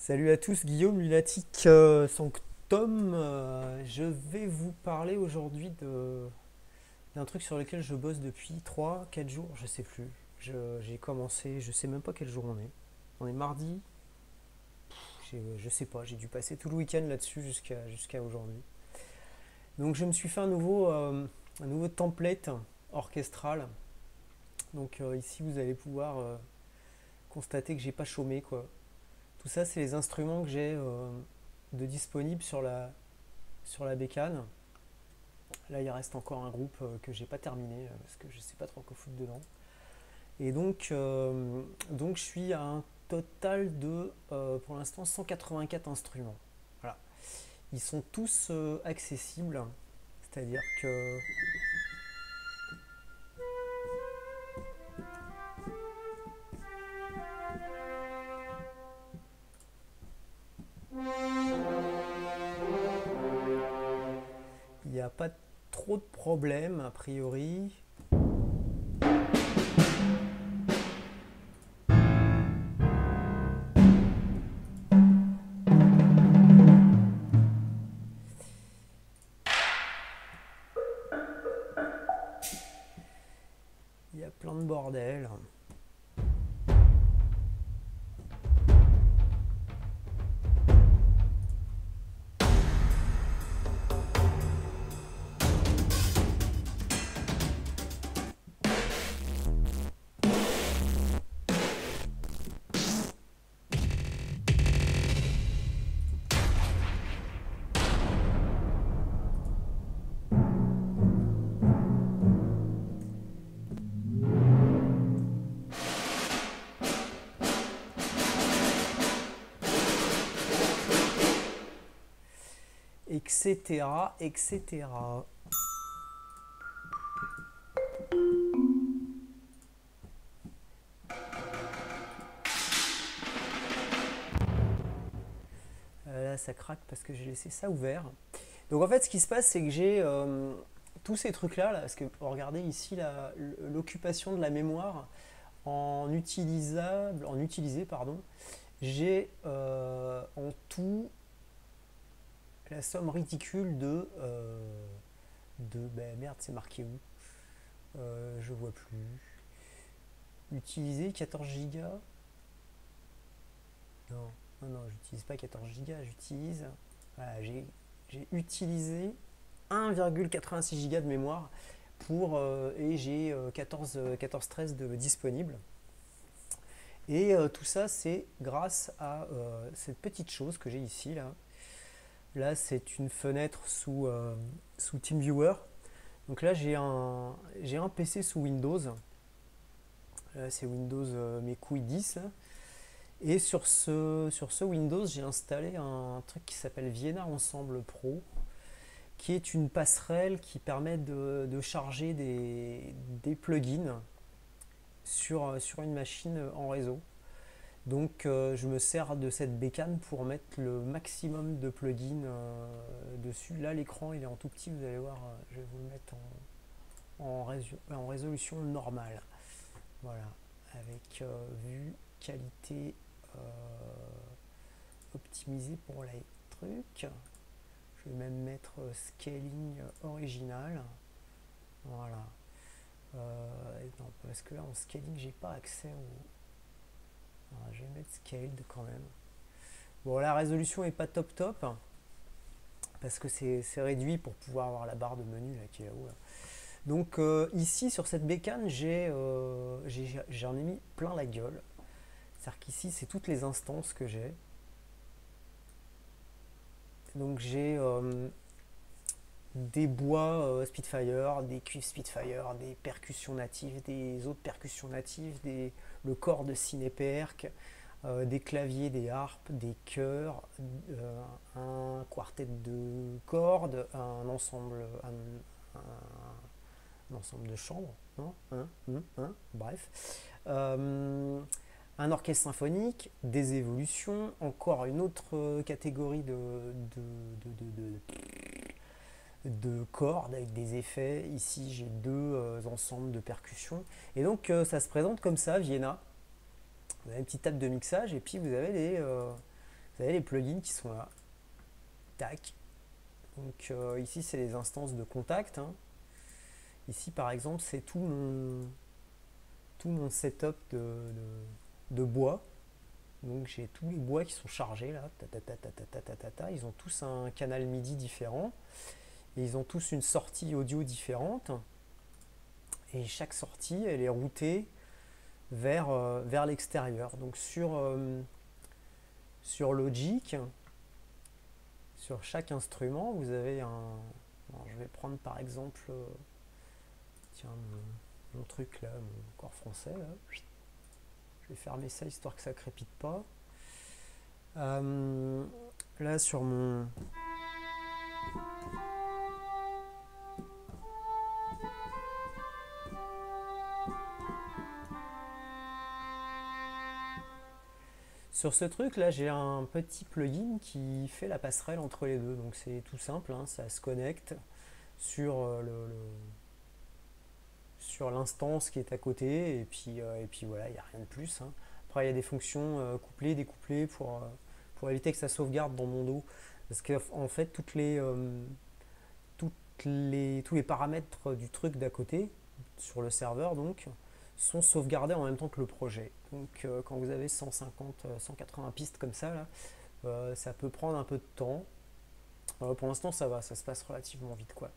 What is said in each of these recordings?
Salut à tous, Guillaume Lunatique Sanctum. Je vais vous parler aujourd'hui d'un truc sur lequel je bosse depuis 3 4 jours, je sais plus. J'ai commencé, je sais même pas quel jour on est. On est mardi, je sais pas, j'ai dû passer tout le week-end là-dessus jusqu'à aujourd'hui. Donc je me suis fait un nouveau template orchestral. Donc ici vous allez pouvoir constater que j'ai pas chômé quoi. Tout ça c'est les instruments que j'ai de disponibles sur la bécane. Là, il reste encore un groupe que j'ai pas terminé parce que je sais pas trop quoi foutre dedans. Et donc je suis à un total de, pour l'instant, 184 instruments. Voilà. Ils sont tous accessibles, c'est-à-dire que il n'y a pas trop de problèmes a priori. Il y a plein de bordel. Etc. etc. Là, ça craque parce que j'ai laissé ça ouvert. Donc en fait, ce qui se passe, c'est que j'ai tous ces trucs-là, parce que regardez ici l'occupation de la mémoire en utilisé, pardon, j'ai en tout la somme ridicule ben merde, c'est marqué où? Je vois plus. Utiliser 14 gigas. Non, non, non, j'utilise pas 14 gigas, j'utilise. Voilà, j'ai utilisé 1,86 gigas de mémoire et j'ai 14 13 de disponible. Et tout ça, c'est grâce à cette petite chose que j'ai ici. Là, c'est une fenêtre sous TeamViewer. Donc là, j'ai un PC sous Windows. Là, c'est Windows, mes couilles 10. Là. Et sur ce Windows, j'ai installé un truc qui s'appelle Vienna Ensemble Pro, qui est une passerelle qui permet de charger des plugins sur une machine en réseau. Donc je me sers de cette bécane pour mettre le maximum de plugins dessus. Là l'écran il est en tout petit, vous allez voir, je vais vous le mettre en résolution normale. Voilà, avec vue, qualité euh, optimisée pour les trucs. Je vais même mettre scaling original. Voilà. Non, parce que là en scaling j'ai pas accès au. Alors, je vais mettre scaled quand même. Bon, la résolution est pas top top parce que c'est réduit pour pouvoir avoir la barre de menu là, qui est là-haut. Là. Donc ici sur cette bécane, j'en ai mis plein la gueule. C'est-à-dire qu'ici c'est toutes les instances que j'ai. Donc j'ai des bois Spitfire, des cuivres Spitfire, des percussions natives, des autres percussions natives, le corps de Cinéperc, des claviers, des harpes, des chœurs, un quartet de cordes, un ensemble de chambres, non bref. Un orchestre symphonique, des évolutions, encore une autre catégorie de cordes avec des effets. Ici, j'ai deux ensembles de percussions. Et donc, ça se présente comme ça, Vienna. Vous avez une petite table de mixage et puis vous avez Vous avez les plugins qui sont là. Tac. Donc ici, c'est les instances de contact. Hein. Ici, par exemple, c'est tout mon setup de bois. Donc j'ai tous les bois qui sont chargés là. Ils ont tous un canal MIDI différent. Et ils ont tous une sortie audio différente. Et chaque sortie, elle est routée vers l'extérieur. Donc sur Logic, sur chaque instrument, vous avez un... Alors, je vais prendre par exemple, tiens, mon truc là, mon corps français là. Je vais fermer ça histoire que ça crépite pas. Là sur mon... Sur ce truc là, j'ai un petit plugin qui fait la passerelle entre les deux. Donc c'est tout simple, hein, ça se connecte sur sur l'instance qui est à côté et puis voilà, il n'y a rien de plus. Hein. Après il y a des fonctions couplées, découplées pour éviter que ça sauvegarde dans mon dos. Parce qu'en fait tous les paramètres du truc d'à côté, sur le serveur donc, sont sauvegardés en même temps que le projet. Donc quand vous avez 150, 180 pistes comme ça, là, ça peut prendre un peu de temps. Pour l'instant ça va, ça se passe relativement vite quoi.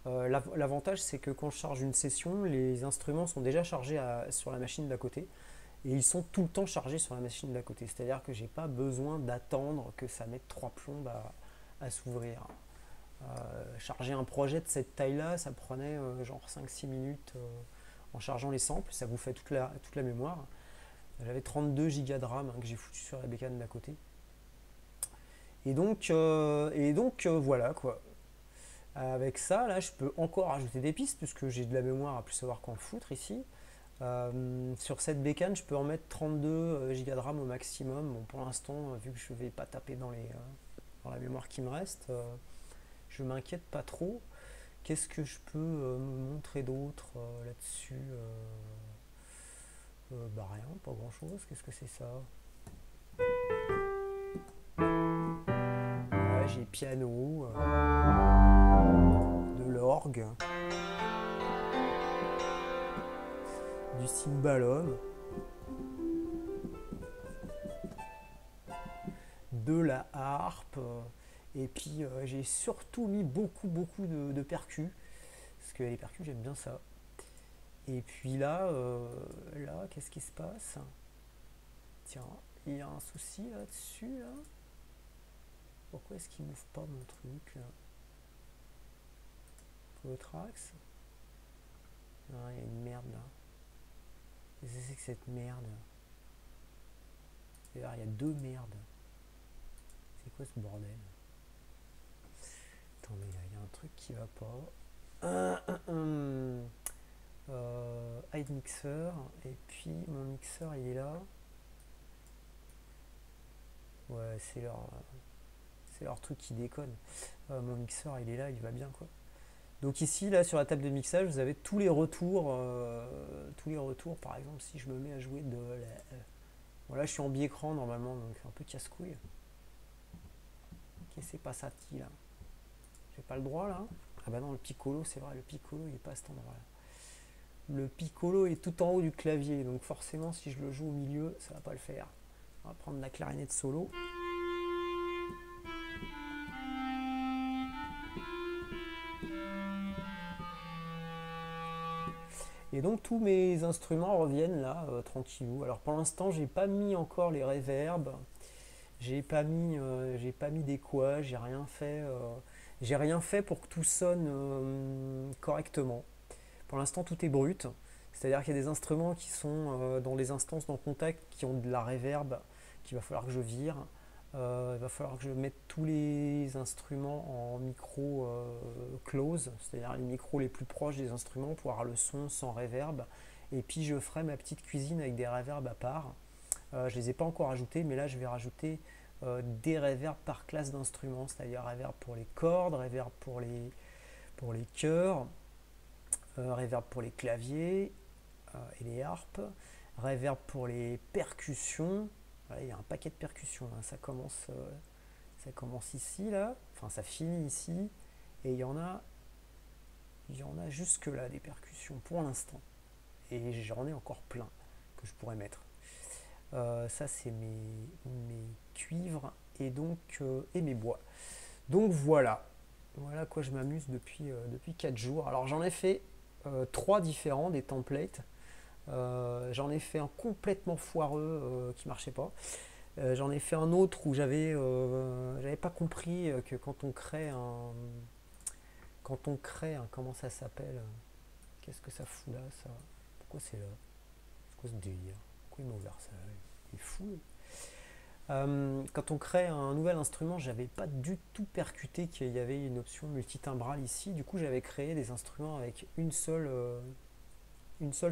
L'avantage c'est que quand je charge une session, les instruments sont déjà chargés sur la machine d'à côté et ils sont tout le temps chargés sur la machine d'à côté. C'est-à-dire que j'ai pas besoin d'attendre que ça mette 3 plombes à s'ouvrir. Charger un projet de cette taille-là, ça prenait genre 5-6 minutes en chargeant les samples, ça vous fait toute la mémoire. J'avais 32 Go de RAM hein, que j'ai foutu sur la bécane d'à côté. Et donc voilà quoi. Avec ça, là, je peux encore ajouter des pistes puisque j'ai de la mémoire à plus savoir qu'en foutre ici. Sur cette bécane, je peux en mettre 32 Go de RAM au maximum. Bon, pour l'instant, vu que je ne vais pas taper dans la mémoire qui me reste, je m'inquiète pas trop. Qu'est-ce que je peux montrer d'autre là-dessus bah rien, pas grand-chose. Qu'est-ce que c'est ça? Ouais, j'ai piano, de l'orgue, du cymbalum, de la harpe, et puis j'ai surtout mis beaucoup de percus, parce que les percus j'aime bien ça. Et puis là, qu'est-ce qui se passe? Tiens, il y a un souci là-dessus là. Pourquoi est-ce qu'il m'ouvre pas mon truc là? Tracks. Ah, il y a une merde là. Qu'est-ce que c'est que cette merde? D'ailleurs, il y a deux merdes. C'est quoi ce bordel? Attendez, là, il y a un truc qui va pas. Hide mixer. Et puis, mon mixeur, il est là. Ouais, c'est leur truc qui déconne. Mon mixeur, il est là, il va bien, quoi. Donc ici, là, sur la table de mixage, vous avez tous les retours. Par exemple, si je me mets à jouer de la... Bon, là, je suis en bi-écran, normalement, donc un peu casse-couille. Qu'est-ce que c'est pas ça, là? J'ai pas le droit, là? Ah bah non, le piccolo, c'est vrai, le piccolo, il est pas à cet endroit-là. Le piccolo est tout en haut du clavier, donc forcément, si je le joue au milieu, ça va pas le faire. On va prendre la clarinette solo. Et donc tous mes instruments reviennent là, tranquillou. Alors pour l'instant, j'ai pas mis encore les reverbs, j'ai pas mis d'équas, j'ai rien fait pour que tout sonne correctement. Pour l'instant, tout est brut. C'est-à-dire qu'il y a des instruments qui sont dans les instances dans Contact qui ont de la reverb qu'il va falloir que je vire. Il va falloir que je mette tous les instruments en micro close, c'est-à-dire les micros les plus proches des instruments pour avoir le son sans reverb. Et puis je ferai ma petite cuisine avec des reverbs à part. Je ne les ai pas encore ajoutés, mais là je vais rajouter des reverbs par classe d'instruments, c'est-à-dire reverb pour les cordes, reverb pour les chœurs, reverb pour les claviers et les harpes, reverb pour les percussions, Voilà, il y a un paquet de percussions, hein. Ça commence ici, là, enfin ça finit ici, et il y en a jusque là des percussions pour l'instant. Et j'en ai encore plein que je pourrais mettre. Ça c'est mes cuivres et donc et mes bois. Donc voilà à quoi je m'amuse depuis 4 jours. Alors j'en ai fait 3 différents des templates. J'en ai fait un complètement foireux qui marchait pas. J'en ai fait un autre où j'avais pas compris que quand on crée un comment ça s'appelle, qu'est-ce que ça fout là ça? Pourquoi c'est là? C'est quoi ce délire? Pourquoi il m'a ouvert ça? Il est fou. Quand on crée un nouvel instrument, j'avais pas du tout percuté qu'il y avait une option multitimbrale ici. Du coup, j'avais créé des instruments avec une seule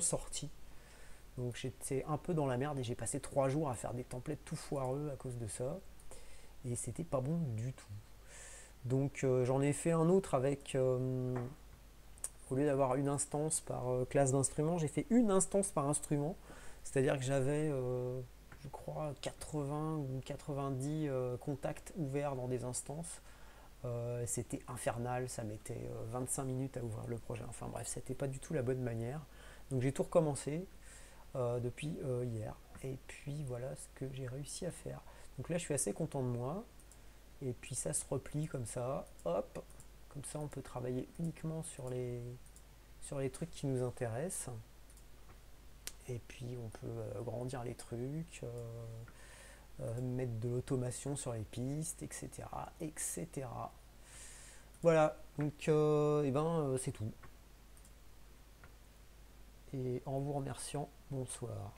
sortie. Donc j'étais un peu dans la merde et j'ai passé 3 jours à faire des templates tout foireux à cause de ça. Et c'était pas bon du tout. Donc j'en ai fait un autre avec, au lieu d'avoir une instance par classe d'instrument, j'ai fait une instance par instrument. C'est-à-dire que j'avais, je crois, 80 ou 90 contacts ouverts dans des instances. C'était infernal, ça mettait 25 minutes à ouvrir le projet. Enfin bref, c'était pas du tout la bonne manière. Donc j'ai tout recommencé depuis hier. Et puis voilà ce que j'ai réussi à faire. Donc là, je suis assez content de moi. Et puis ça se replie comme ça. Hop. Comme ça, on peut travailler uniquement sur les trucs qui nous intéressent. Et puis on peut grandir les trucs, mettre de l'automation sur les pistes, etc. etc. Voilà, donc c'est tout. Et en vous remerciant, bonsoir.